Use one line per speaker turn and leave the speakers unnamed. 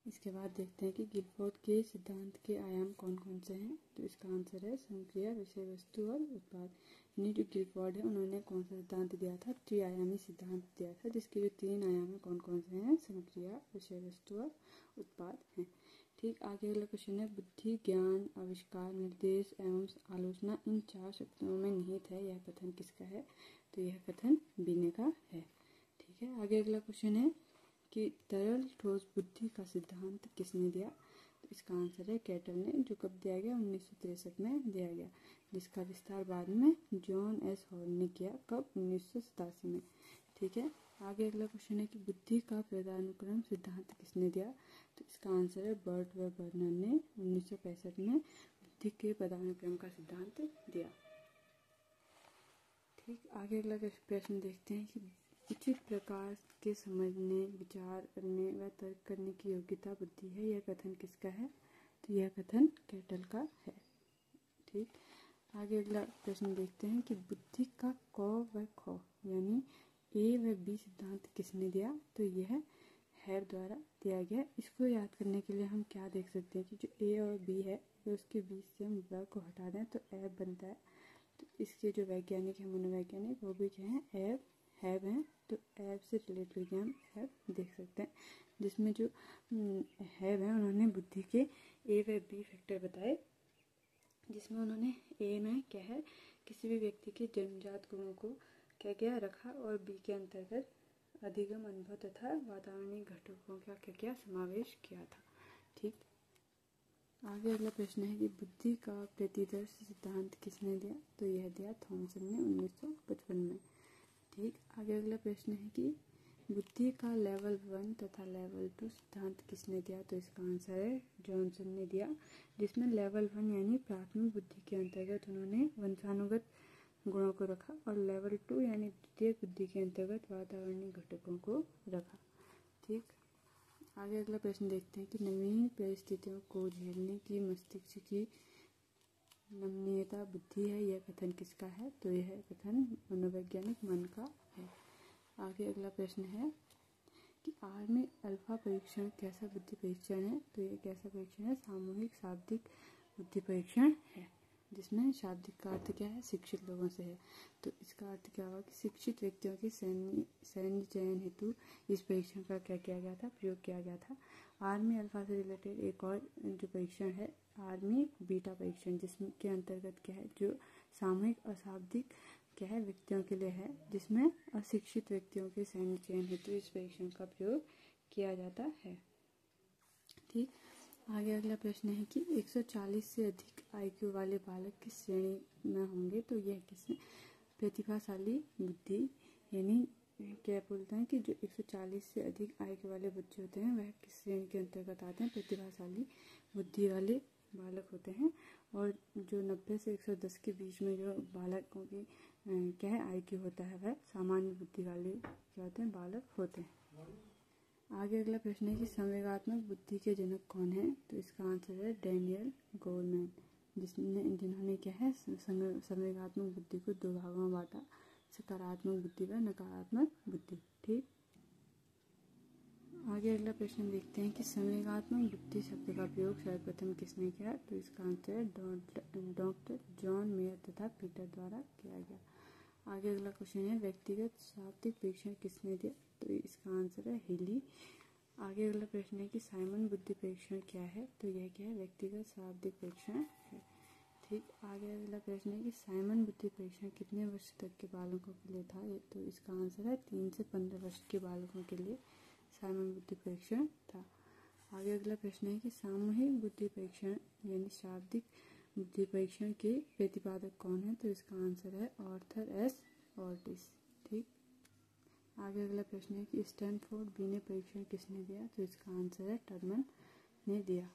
इसके बाद देखते हैं कि गिलफोर्ड के सिद्धांत के आयाम कौन कौन से हैं। तो इसका आंसर है संक्रिया, विषय वस्तु और उत्पाद। यानी जो गिलफोर्ड है उन्होंने कौन सा सिद्धांत दिया था, त्रिआयामी सिद्धांत दिया था, जिसके जो 3 आयाम है कौन कौन से हैं, संक्रिया, विषय वस्तु और उत्पाद हैं। ठीक, आगे अगला क्वेश्चन है बुद्धि, ज्ञान, आविष्कार, निर्देश एवं आलोचना इन 4 शब्दों में निहित है, यह कथन किसका है। तो यह कथन बीने का है। ठीक है, आगे अगला क्वेश्चन है कि तरल ठोस बुद्धि का सिद्धांत किसने दिया। तो इसका आंसर है कैटल ने, जो कब दिया गया, 1963 में दिया गया, जिसका विस्तार बाद में जॉन एस हॉल ने किया, कब, 1987 में। ठीक है, आगे अगला क्वेश्चन है कि बुद्धि का पदानुक्रम सिद्धांत किसने दिया। तो इसका आंसर है बर्ट व बर्नर ने 1965 में बुद्धि के पदानुक्रम का सिद्धांत दिया। ठीक, आगे अगला प्रश्न देखते हैं कि उचित प्रकार के समझने, विचार करने व तर्क करने की योग्यता बुद्धि है, यह कथन किसका है। तो यह कथन कैटल का है। ठीक, आगे अगला प्रश्न देखते हैं कि बुद्धि का क व ख यानी ए व बी सिद्धांत किसने दिया। तो यह हैब द्वारा दिया गया। इसको याद करने के लिए हम क्या देख सकते हैं कि जो ए और बी है तो उसके बीच से हम व को हटा दें तो ऐब बनता है। तो इसके जो वैज्ञानिक है, मनोवैज्ञानिक, वो भी क्या है, ऐब हैब हैं। तो ऐब से रिलेट करके हम हैब देख सकते हैं, जिसमें जो हैब है उन्होंने बुद्धि के ए व बी फैक्टर बताए, जिसमें उन्होंने ए में क्या है, किसी भी व्यक्ति के जन्मजात गुणों को क्या क्या रखा, और बी के अंतर्गत अधिगम, अनुभव तथा वातावरणीय घटकों का क्या क्या समावेश किया था। ठीक, आगे अगला प्रश्न है कि बुद्धि का प्रतिदर्श सिद्धांत किसने दिया। तो यह दिया थॉमसन ने 1955 में। ठीक, आगे अगला प्रश्न है कि बुद्धि का लेवल 1 तथा लेवल 2 सिद्धांत किसने दिया। तो इसका आंसर है जॉनसन ने दिया, जिसमें लेवल 1 यानी प्राथमिक बुद्धि के अंतर्गत उन्होंने वंशानुगत गुणों को रखा, और लेवल 2 यानी द्वितीय बुद्धि के अंतर्गत वातावरणीय घटकों को रखा। ठीक, आगे अगला प्रश्न देखते हैं कि नवीन परिस्थितियों को झेलने की मस्तिष्क की नमनीयता बुद्धि है, यह कथन किसका है। तो यह कथन मनोवैज्ञानिक मन का है। आगे अगला प्रश्न है कि आर्मी अल्फा परीक्षण कैसा बुद्धि परीक्षण है। तो यह कैसा परीक्षण है, सामूहिक शाब्दिक बुद्धि परीक्षण है, जिसमें शाब्दिक का अर्थ क्या है, शिक्षित लोगों से है। तो इसका अर्थ क्या हुआ कि शिक्षित व्यक्तियों के सैन्य चयन हेतु इस परीक्षण का क्या किया गया था, प्रयोग किया गया था। आर्मी अल्फा से रिलेटेड एक और जो परीक्षण है आर्मी बीटा परीक्षण, जिसके अंतर्गत क्या है, जो सामूहिक अशाब्दिक क्या है व्यक्तियों के लिए है, जिसमें अशिक्षित व्यक्तियों के सैन्य चयन हेतु इस परीक्षण का प्रयोग किया जाता है। ठीक, आगे अगला प्रश्न है कि 140 से अधिक आईक्यू वाले बालक किस श्रेणी में होंगे। तो यह किस प्रतिभाशाली बुद्धि, यानी क्या बोलते हैं कि जो 140 से अधिक आईक्यू वाले बच्चे होते हैं वह किस श्रेणी के अंतर्गत आते हैं, प्रतिभाशाली बुद्धि वाले बालक होते हैं। और जो 90 से 110 के बीच में जो बालकों की क्या है आईक्यू होता है, वह सामान्य बुद्धि वाले क्या होते हैं, बालक होते हैं। आगे अगला प्रश्न है कि संवेगात्मक बुद्धि के जनक कौन है। तो इसका आंसर है डैनियल गोलमैन, जिन्होंने क्या है संवेगात्मक बुद्धि को 2 भागों में बांटा, सकारात्मक बुद्धि व नकारात्मक बुद्धि। ठीक, आगे अगला प्रश्न देखते हैं कि संवेगात्मक बुद्धि शब्द का प्रयोग सर्वप्रथम किसने किया। तो इसका आंसर है डॉक्टर जॉन मेयर तथा पीटर द्वारा किया गया। आगे अगला क्वेश्चन है व्यक्तिगत शाब्दिक परीक्षण किसने दिया। तो इसका आंसर है हिली। आगे अगला प्रश्न है कि साइमन बुद्धि परीक्षण क्या है। तो यह क्या है, व्यक्तिगत शाब्दिक परीक्षण है। ठीक, आगे अगला प्रश्न है कि साइमन बुद्धि परीक्षण कितने वर्ष तक के बालकों के लिए था। तो इसका आंसर है 3 से 15 वर्ष के बालकों के लिए साइमन बुद्धि परीक्षण था। आगे अगला प्रश्न है कि सामूहिक बुद्धि परीक्षण यानी शाब्दिक बुद्धि परीक्षण के प्रतिपादक कौन है। तो इसका आंसर है आर्थर एस ऑर्टिस। ठीक, आगे अगला प्रश्न है कि स्टैनफोर्ड बीने परीक्षण किसने दिया। तो इसका आंसर है टर्मन ने दिया।